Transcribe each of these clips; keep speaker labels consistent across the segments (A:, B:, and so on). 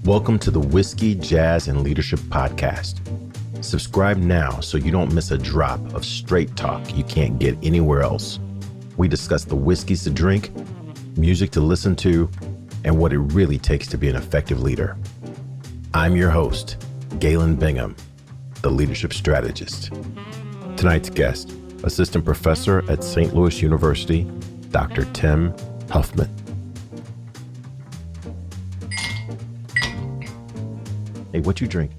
A: Welcome to the Whiskey, Jazz, and Leadership Podcast. Subscribe now so you don't miss a drop of straight talk you can't get anywhere else. We discuss the whiskeys to drink, music to listen to, and what it really takes to be an effective leader. I'm your host, Galen Bingham, the leadership strategist. Tonight's guest, assistant professor at St. Louis University, Dr. Tim Huffman. Hey, what you drink?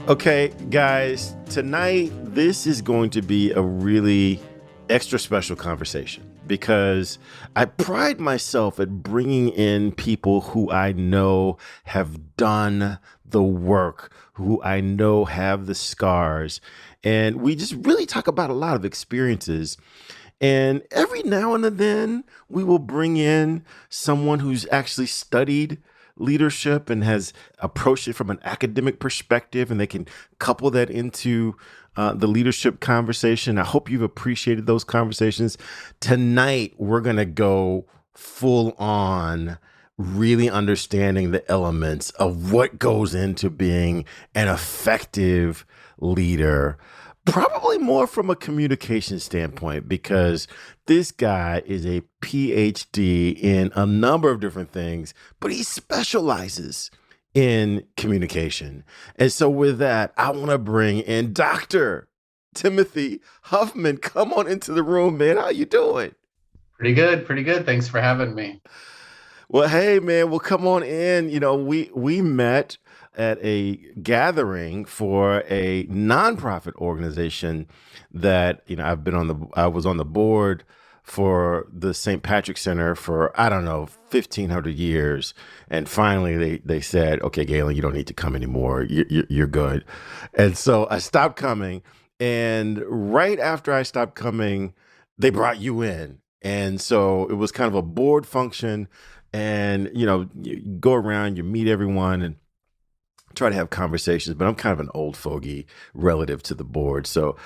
A: Okay, guys, tonight, this is going to be a really extra special conversation because I pride myself at bringing in people who I know have done the work, who I know have the scars, and we just really talk about a lot of experiences. And every now and then, we will bring in someone who's actually studied leadership and has approached it from an academic perspective, and they can couple that into the leadership conversation. I hope you've appreciated those conversations. Tonight, we're going to go full on, really understanding the elements of what goes into being an effective leader. Probably more from a communication standpoint, because this guy is a Ph.D. in a number of different things, but he specializes in communication. And so with that, I want to bring in Dr. Timothy Huffman. Come on into the room, man. How you doing?
B: Pretty good. Pretty good. Thanks for having me.
A: Well, hey, man, well, come on in. You know, we met at a gathering for a nonprofit organization that, you know, I was on the board for the St. Patrick Center for, I don't know, 1,500 years. And finally they said, okay, Galen, you don't need to come anymore. You're good. And so I stopped coming. And right after I stopped coming, they brought you in. And so it was kind of a board function. And, you know, you go around, you meet everyone and try to have conversations, but I'm kind of an old fogey relative to the board. So,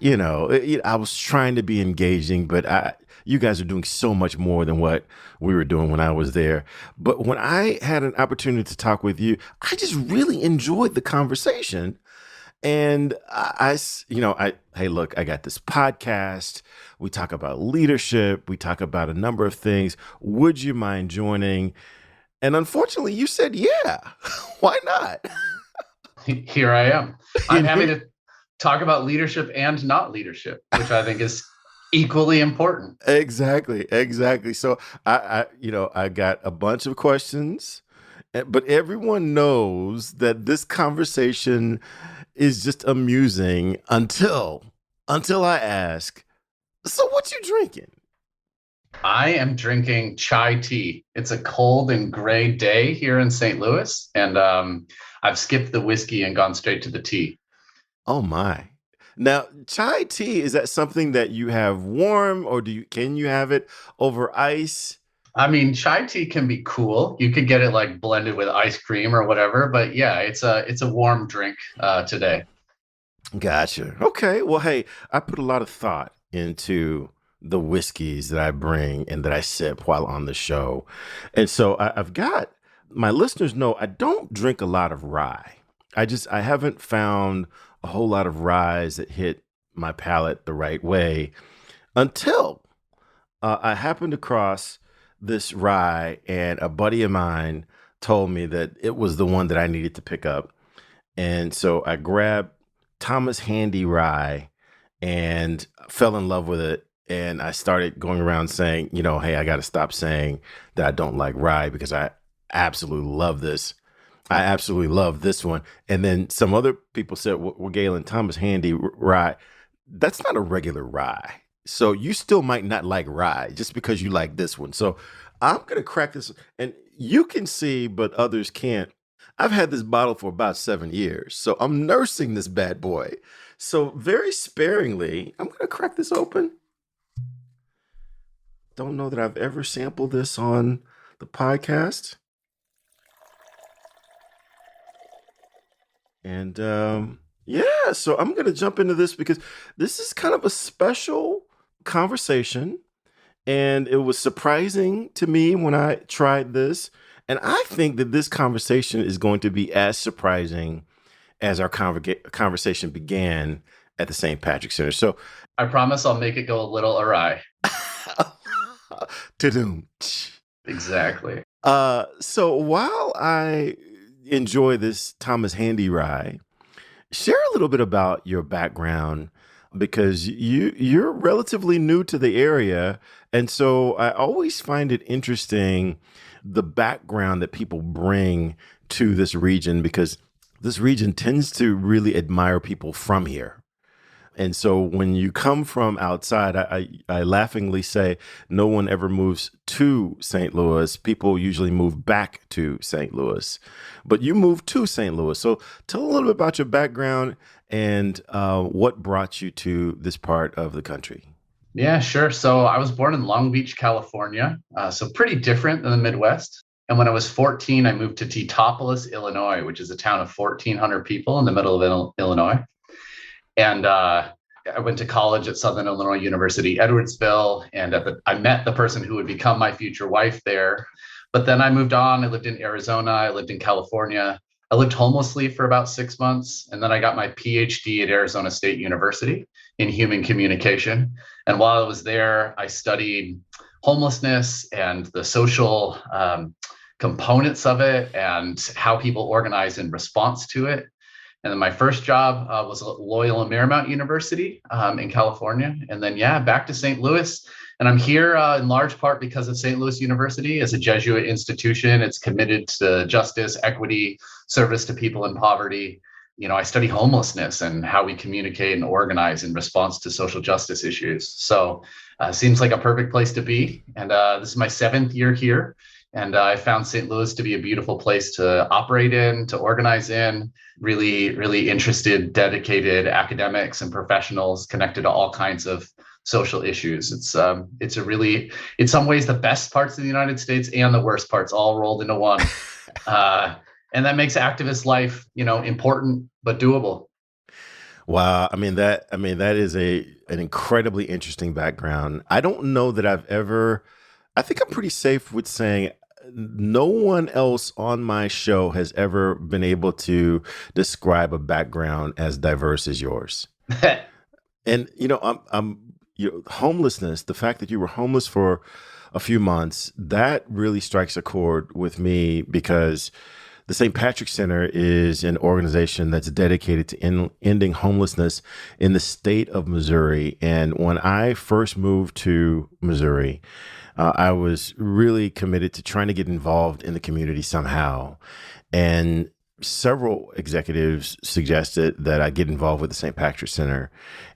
A: you know, I was trying to be engaging, but you guys are doing so much more than what we were doing when I was there. But when I had an opportunity to talk with you, I just really enjoyed the conversation. And hey, look, I got this podcast. We talk about leadership. We talk about a number of things. Would you mind joining? And unfortunately, you said, yeah, why not?
B: Here I am. I'm happy to talk about leadership and not leadership, which I think is equally important.
A: Exactly. So I got a bunch of questions, but everyone knows that this conversation is just amusing until I ask, so what you drinking?
B: I am drinking chai tea. It's a cold and gray day here in St. Louis, and I've skipped the whiskey and gone straight to the tea.
A: Oh my. Now, chai tea, is that something that you have warm, or can you have it over ice?
B: I mean, chai tea can be cool. You could get it like blended with ice cream or whatever, but yeah, it's a warm drink today.
A: Gotcha. Okay. Well, hey, I put a lot of thought into the whiskeys that I bring and that I sip while on the show. And so I've got, my listeners know I don't drink a lot of rye. I haven't found a whole lot of ryes that hit my palate the right way until I happened across this rye, and a buddy of mine told me that it was the one that I needed to pick up. And so I grabbed Thomas Handy rye and fell in love with it. And I started going around saying, you know, hey, I got to stop saying that I don't like rye because I absolutely love this. I absolutely love this one. And then some other people said, well, Galen, Thomas Handy rye, that's not a regular rye. So you still might not like rye just because you like this one. So I'm going to crack this, and you can see, but others can't. I've had this bottle for about 7 years, so I'm nursing this bad boy. So very sparingly, I'm going to crack this open. Don't know that I've ever sampled this on the podcast. And yeah, so I'm going to jump into this because this is kind of a special conversation. And it was surprising to me when I tried this. And I think that this conversation is going to be as surprising as our conversation began at the St. Patrick Center. So,
B: I promise I'll make it go a little awry.
A: ta-doom.
B: Exactly.
A: So while I enjoy this Thomas Handy ride, share a little bit about your background because you're relatively new to the area, and so I always find it interesting the background that people bring to this region because this region tends to really admire people from here. And so when you come from outside, I laughingly say no one ever moves to St. Louis. People usually move back to St. Louis. But you moved to St. Louis. So tell a little bit about your background and what brought you to this part of the country.
B: Yeah, sure. So I was born in Long Beach, California, so pretty different than the Midwest. And when I was 14, I moved to Teutopolis, Illinois, which is a town of 1,400 people in the middle of Illinois. And I went to college at Southern Illinois University, Edwardsville, and I met the person who would become my future wife there. But then I moved on. I lived in Arizona. I lived in California. I lived homelessly for about 6 months. And then I got my Ph.D. at Arizona State University in human communication. And while I was there, I studied homelessness and the social components of it and how people organize in response to it. And then my first job was at Loyola Marymount University in California. And then, back to St. Louis. And I'm here in large part because of St. Louis University as a Jesuit institution. It's committed to justice, equity, service to people in poverty. I study homelessness and how we communicate and organize in response to social justice issues. So seems like a perfect place to be. And this is my 7th year here. And I found St. Louis to be a beautiful place to operate in, to organize in, really, really interested, dedicated academics and professionals connected to all kinds of social issues. It's a really, in some ways, the best parts of the United States and the worst parts all rolled into one. And that makes activist life, important but doable.
A: Wow, that is an incredibly interesting background. I don't know that I think I'm pretty safe with saying no one else on my show has ever been able to describe a background as diverse as yours. And homelessness, the fact that you were homeless for a few months, that really strikes a chord with me because the St. Patrick Center is an organization that's dedicated to ending homelessness in the state of Missouri. And when I first moved to Missouri, I was really committed to trying to get involved in the community somehow. And several executives suggested that I get involved with the St. Patrick Center.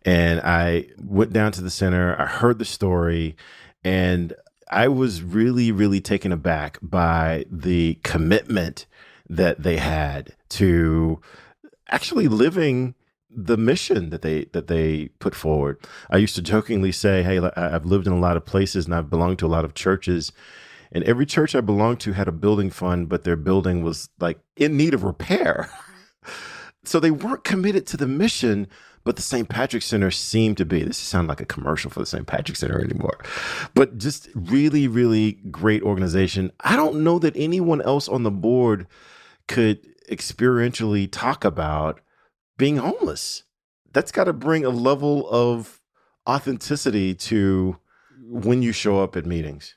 A: And I went down to the center, I heard the story, and I was really, really taken aback by the commitment that they had to actually living the mission that they put forward. I used to jokingly say, hey, I've lived in a lot of places and I've belonged to a lot of churches. And every church I belonged to had a building fund, but their building was like in need of repair. So they weren't committed to the mission, but the St. Patrick Center seemed to be. This sounds like a commercial for the St. Patrick Center anymore. But just really, really great organization. I don't know that anyone else on the board could experientially talk about being homeless. That's got to bring a level of authenticity to when you show up at meetings.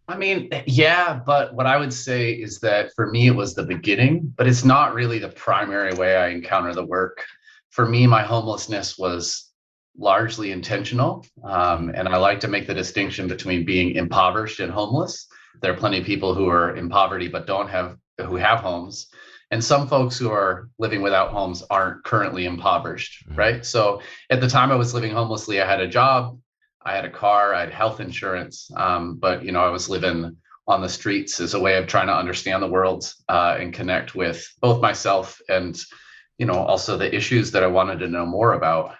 B: I mean, yeah, but what I would say is that for me, it was the beginning, but it's not really the primary way I encounter the work. For me, my homelessness was largely intentional. And I like to make the distinction between being impoverished and homeless. There are plenty of people who are in poverty but who have homes. And some folks who are living without homes aren't currently impoverished, right? So at the time I was living homelessly, I had a job, I had a car, I had health insurance, but I was living on the streets as a way of trying to understand the world and connect with both myself and also the issues that I wanted to know more about.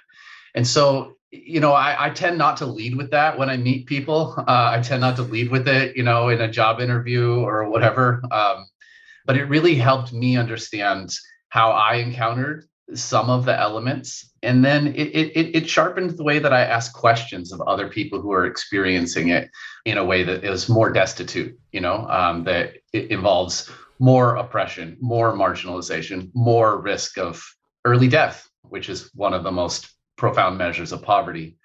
B: And so I tend not to lead with that when I meet people. I tend not to lead with it, in a job interview or whatever. But it really helped me understand how I encountered some of the elements. And then it sharpened the way that I ask questions of other people who are experiencing it in a way that is more destitute, that it involves more oppression, more marginalization, more risk of early death, which is one of the most profound measures of poverty.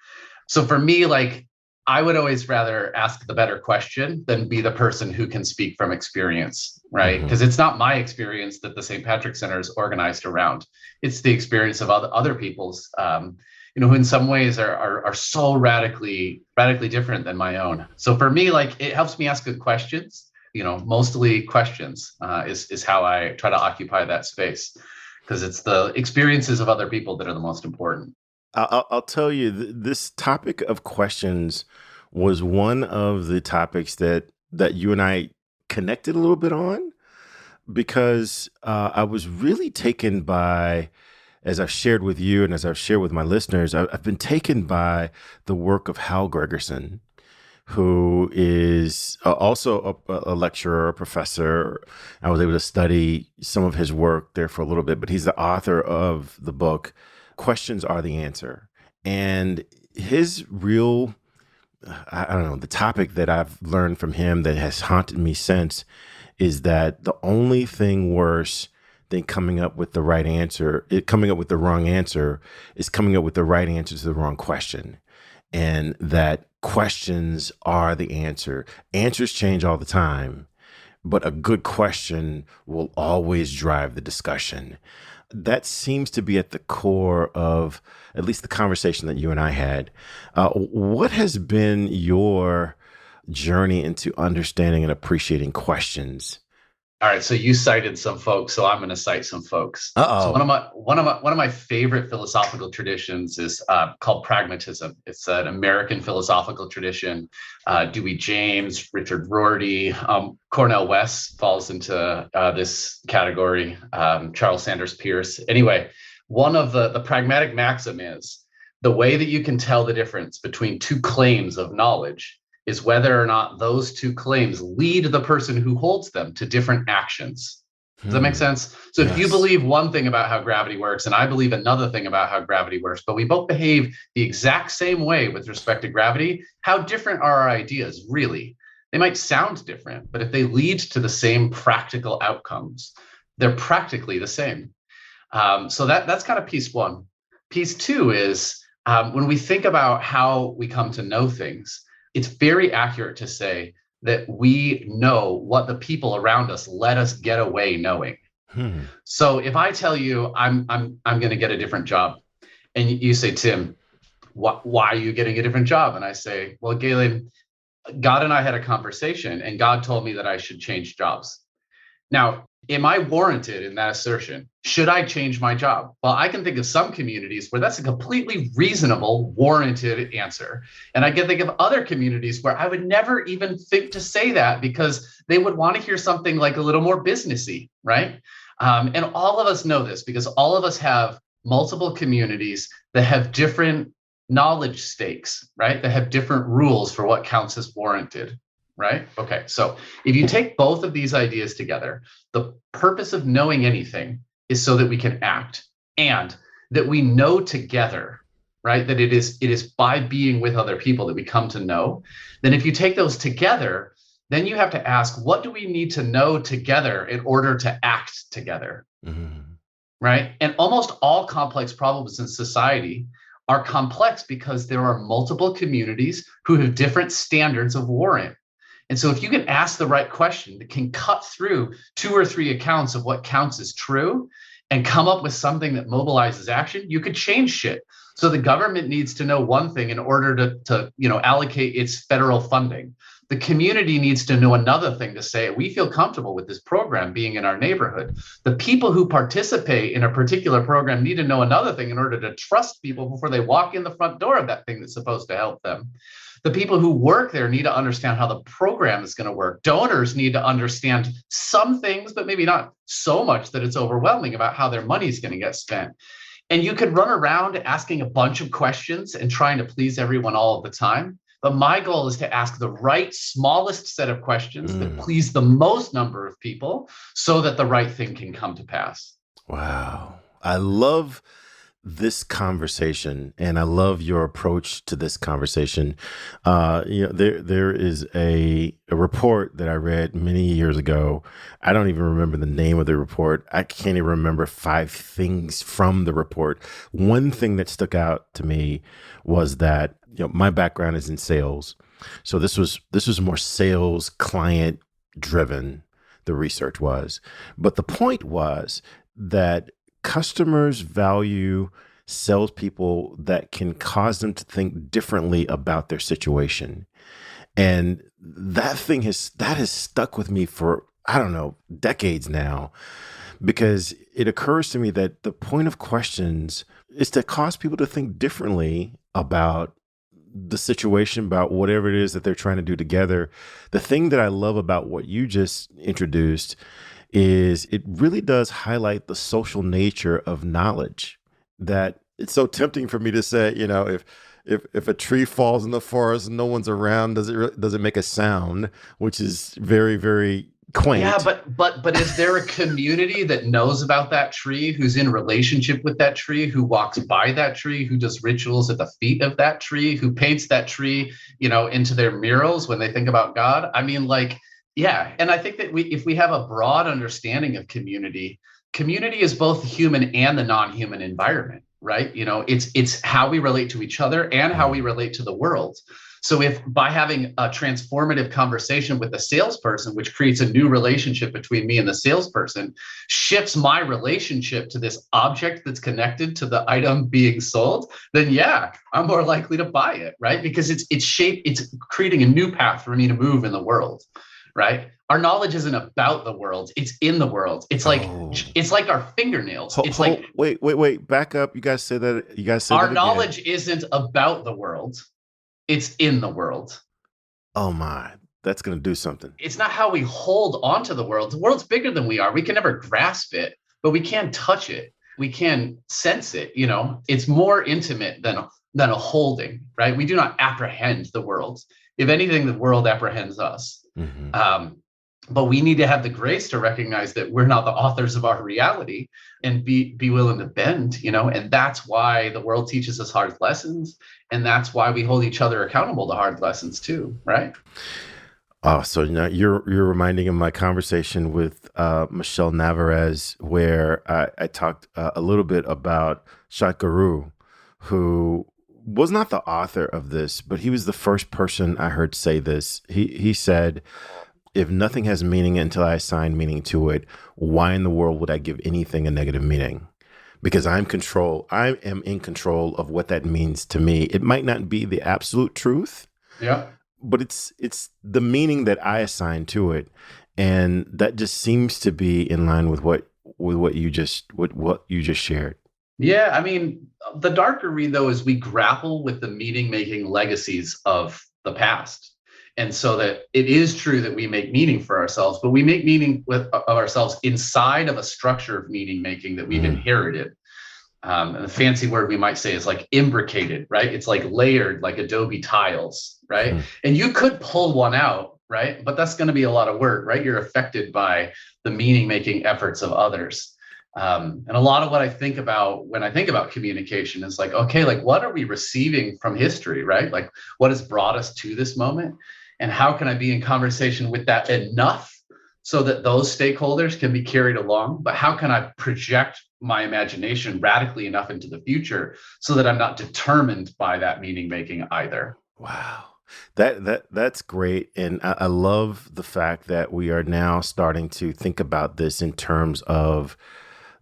B: So for me, like, I would always rather ask the better question than be the person who can speak from experience, right? Because it's not my experience that the St. Patrick Center is organized around. It's the experience of other people's, who in some ways are so radically different than my own. So for me, like, it helps me ask good questions. Mostly questions is how I try to occupy that space, because it's the experiences of other people that are the most important.
A: I'll tell you, this topic of questions was one of the topics that you and I connected a little bit on, because I was really taken by, as I've shared with you and as I've shared with my listeners, I've been taken by the work of Hal Gregerson, who is also a lecturer, a professor. I was able to study some of his work there for a little bit, but he's the author of the book, Questions Are the Answer. And his real, I don't know, the topic that I've learned from him that has haunted me since is that the only thing worse than coming up with the right answer, coming up with the wrong answer, is coming up with the right answer to the wrong question. And that questions are the answer. Answers change all the time, but a good question will always drive the discussion. That seems to be at the core of at least the conversation that you and I had. What has been your journey into understanding and appreciating questions?
B: All right, so you cited some folks, so I'm going to cite some folks. So one of my favorite philosophical traditions is called pragmatism. It's an American philosophical tradition. Dewey James, Richard Rorty, Cornel West falls into this category. Charles Sanders Peirce. Anyway, one of the pragmatic maxim is the way that you can tell the difference between two claims of knowledge is whether or not those two claims lead the person who holds them to different actions. Does that make sense? So if you believe one thing about how gravity works, and I believe another thing about how gravity works, but we both behave the exact same way with respect to gravity, how different are our ideas, really? They might sound different, but if they lead to the same practical outcomes, they're practically the same. So that's kind of piece one. Piece two is when we think about how we come to know things, it's very accurate to say that we know what the people around us let us get away knowing. So if I tell you I'm going to get a different job, and you say, Tim, why are you getting a different job? And I say, well, Galen, God and I had a conversation, and God told me that I should change jobs. Now, am I warranted in that assertion? Should I change my job? Well, I can think of some communities where that's a completely reasonable, warranted answer. And I can think of other communities where I would never even think to say that because they would want to hear something like a little more businessy, right? And all of us know this because all of us have multiple communities that have different knowledge stakes, right? That have different rules for what counts as warranted. Right? Okay. So if you take both of these ideas together, the purpose of knowing anything is so that we can act and that we know together, right? That it is by being with other people that we come to know. Then if you take those together, then you have to ask, what do we need to know together in order to act together? Right? And almost all complex problems in society are complex because there are multiple communities who have different standards of warrant. And so if you can ask the right question that can cut through 2 or 3 accounts of what counts as true and come up with something that mobilizes action, you could change shit. So the government needs to know one thing in order to allocate its federal funding. The community needs to know another thing to say, we feel comfortable with this program being in our neighborhood. The people who participate in a particular program need to know another thing in order to trust people before they walk in the front door of that thing that's supposed to help them. The people who work there need to understand how the program is going to work. Donors need to understand some things, but maybe not so much that it's overwhelming about how their money is going to get spent. And you could run around asking a bunch of questions and trying to please everyone all of the time. But my goal is to ask the right, smallest set of questions that please the most number of people so that the right thing can come to pass.
A: Wow. I love this conversation, and I love your approach to this conversation. There is a report that I read many years ago. I don't even remember the name of the report. I can't even remember 5 things from the report. One thing that stuck out to me was that my background is in sales, so this was more sales client driven. The research was, but the point was that customers value salespeople that can cause them to think differently about their situation. And that has stuck with me for, I don't know, decades now, because it occurs to me that the point of questions is to cause people to think differently about the situation, about whatever it is that they're trying to do together. The thing that I love about what you just introduced is it really does highlight the social nature of knowledge. That it's so tempting for me to say, if a tree falls in the forest and no one's around, does it make a sound? Which is very, very
B: Yeah,
A: quaint.
B: but is there a community that knows about that tree, who's in relationship with that tree, who walks by that tree, who does rituals at the feet of that tree, who paints that tree, into their murals when they think about God? I mean, like, yeah. And I think that if we have a broad understanding of community, community is both the human and the non-human environment, right? It's how we relate to each other and how we relate to the world. So if by having a transformative conversation with a salesperson, which creates a new relationship between me and the salesperson, shifts my relationship to this object that's connected to the item being sold, then yeah, I'm more likely to buy it, right? Because it's creating a new path for me to move in the world, right? Our knowledge isn't about the world; it's in the world. It's like
A: Oh,
B: our fingernails. It's like
A: wait, back up. You guys say that. You guys say
B: our
A: that again.
B: knowledge isn't about the world; it's in the world.
A: Oh my, that's gonna do something.
B: It's not how we hold on to the world. The world's bigger than we are. We can never grasp it, but we can touch it. We can sense it. It's more intimate than a holding, right? We do not apprehend the world. If anything, the world apprehends us.
A: Hmm.
B: Um, but we need to have the grace to recognize that we're not the authors of our reality, and be willing to bend. And that's why the world teaches us hard lessons, and that's why we hold each other accountable to hard lessons too, right?
A: Oh, so now you're reminding of my conversation with Michelle Navarez, where I talked a little bit about Sadhguru, who was not the author of this, but he was the first person I heard say this. He said, "If nothing has meaning until I assign meaning to it, why in the world would I give anything a negative meaning? Because I am in control of what that means to me. It might not be the absolute truth,
B: Yeah.
A: but it's the meaning that I assign to it, and that just seems to be in line with what you just shared."
B: Yeah, I mean, the darker read though is we grapple with the meaning making legacies of the past. And so that it is true that we make meaning for ourselves, but we make meaning of ourselves inside of a structure of meaning making that we've
A: Mm,
B: inherited. And the fancy word we might say is like imbricated, right? It's like layered, like Adobe tiles, right?
A: mm,
B: And you could pull one out, right? But that's going to be a lot of work, right? You're affected by the meaning making efforts of others. And a lot of what I think about when I think about communication is like, okay, like what are we receiving from history, right? Like what has brought us to this moment? And how can I be in conversation with that enough so that those stakeholders can be carried along? But how can I project my imagination radically enough into the future so that I'm not determined by that meaning making either?
A: wow. That's great, and I love the fact that we are now starting to think about this in terms of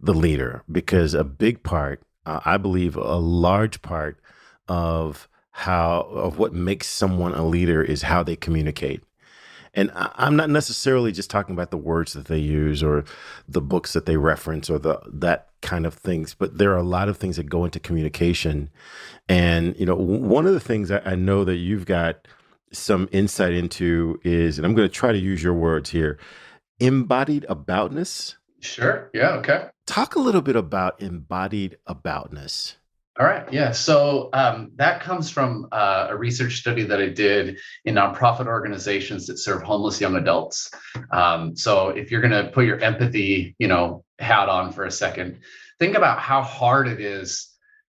A: the leader, because a big part, I believe, a large part of what makes someone a leader is how they communicate. And I'm not necessarily just talking about the words that they use or the books that they reference or the that kind of things, but there are a lot of things that go into communication. And one of the things I know that you've got some insight into is, and I'm going to try to use your words here, embodied aboutness.
B: Sure. Yeah. Okay.
A: Talk a little bit about embodied aboutness.
B: All right. Yeah. So that comes from a research study that I did in nonprofit organizations that serve homeless young adults. So if you're going to put your empathy, hat on for a second, think about how hard it is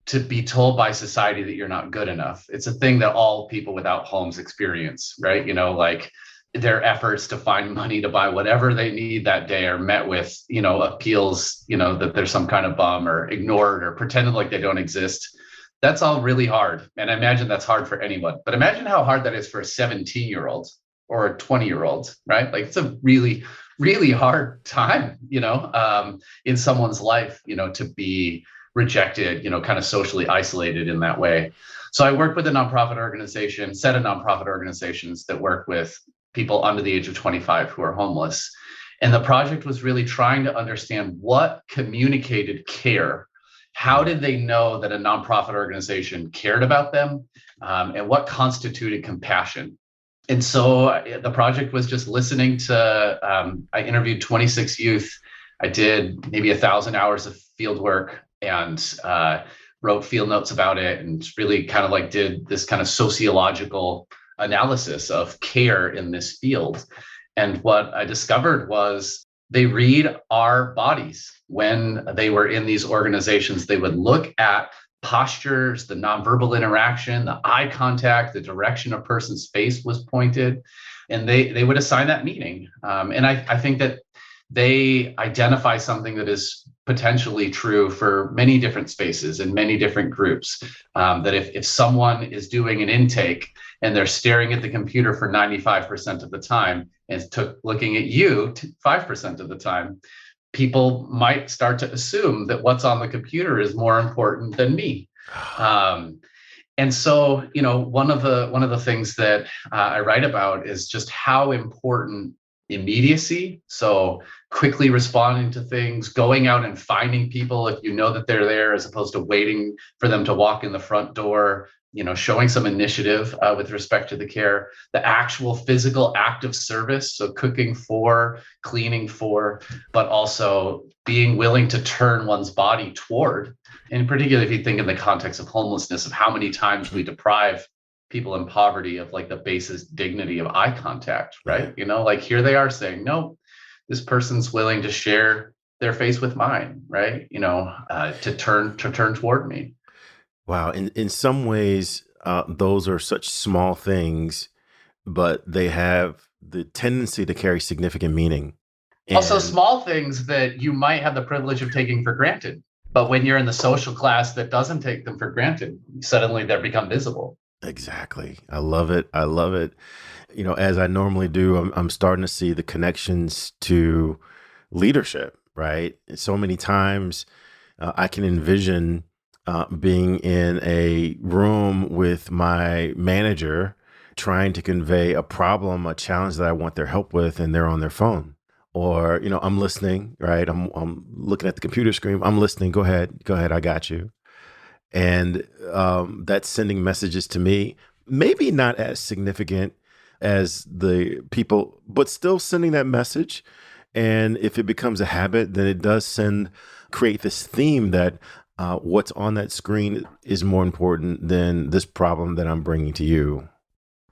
B: to be told by society that you're not good enough. It's a thing that all people without homes experience, right? Like their efforts to find money to buy whatever they need that day are met with, appeals, that there's some kind of bum, or ignored, or pretended like they don't exist. That's all really hard. And I imagine that's hard for anyone. But imagine how hard that is for a 17-year-old or a 20-year-old, right? Like it's a really, really hard time, in someone's life, to be rejected, kind of socially isolated in that way. So I worked with a nonprofit organization, set of nonprofit organizations that work with people under the age of 25 who are homeless. And the project was really trying to understand what communicated care. How did they know that a nonprofit organization cared about them, and what constituted compassion? And so the project was just listening to, I interviewed 26 youth. I did maybe 1,000 hours of field work and wrote field notes about it, and really kind of like did this kind of sociological analysis of care in this field. And what I discovered was they read our bodies. When they were in these organizations, they would look at postures, the nonverbal interaction, the eye contact, the direction a person's face was pointed, and they would assign that meaning. And I think that they identify something that is potentially true for many different spaces and many different groups. That if someone is doing an intake and they're staring at the computer for 95% of the time, and looking at you 5% of the time, people might start to assume that what's on the computer is more important than me. And so, one of the things that I write about is just how important immediacy, so quickly responding to things, going out and finding people if you know that they're there, as opposed to waiting for them to walk in the front door, showing some initiative with respect to the care, the actual physical act of service, so cooking for, cleaning for, but also being willing to turn one's body toward. And particularly if you think in the context of homelessness, of how many times we deprive people in poverty of like the basic dignity of eye contact, right? Like here they are saying, no, this person's willing to share their face with mine, right? To turn toward me.
A: Wow. In some ways, those are such small things, but they have the tendency to carry significant meaning.
B: Also, small things that you might have the privilege of taking for granted. But when you're in the social class that doesn't take them for granted, suddenly they become visible.
A: Exactly. I love it. I love it. As I normally do, I'm starting to see the connections to leadership, right? So many times I can envision being in a room with my manager trying to convey a problem, a challenge that I want their help with, and they're on their phone. Or, I'm listening, right? I'm looking at the computer screen. I'm listening. Go ahead. I got you. And that's sending messages to me, maybe not as significant as the people, but still sending that message. And if it becomes a habit, then it does create this theme that what's on that screen is more important than this problem that I'm bringing to you.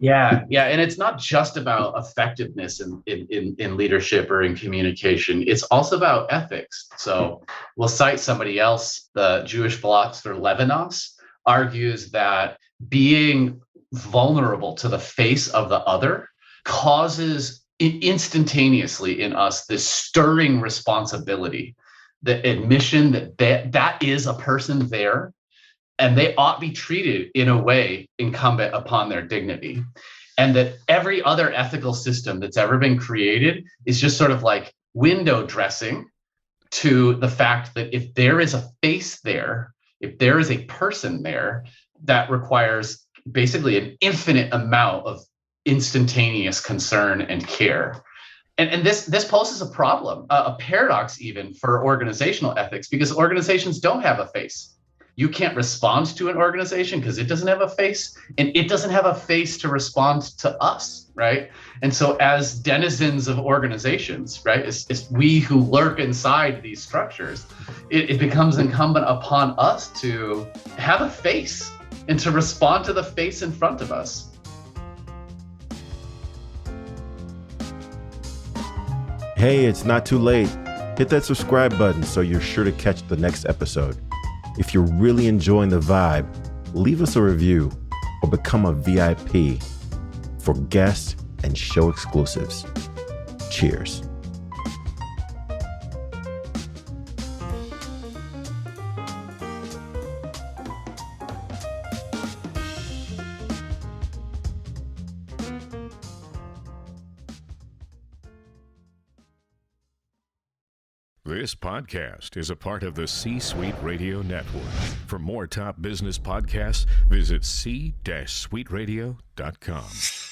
B: Yeah. And it's not just about effectiveness in leadership or in communication. It's also about ethics. So we'll cite somebody else. The Jewish philosopher Levinas argues that being vulnerable to the face of the other causes instantaneously in us this stirring responsibility, the admission that is a person there, and they ought be treated in a way incumbent upon their dignity. And that every other ethical system that's ever been created is just sort of like window dressing to the fact that if there is a face there, if there is a person there, that requires basically an infinite amount of instantaneous concern and care. And this poses a problem, a paradox even for organizational ethics, because organizations don't have a face. You can't respond to an organization because it doesn't have a face, and it doesn't have a face to respond to us, right? And so as denizens of organizations, right, it's we who lurk inside these structures, it becomes incumbent upon us to have a face and to respond to the face in front of us.
A: Hey, it's not too late. Hit that subscribe button so you're sure to catch the next episode. If you're really enjoying the vibe, leave us a review or become a VIP for guest and show exclusives. Cheers.
C: This podcast is a part of the C-Suite Radio Network. For more top business podcasts, visit c-suiteradio.com.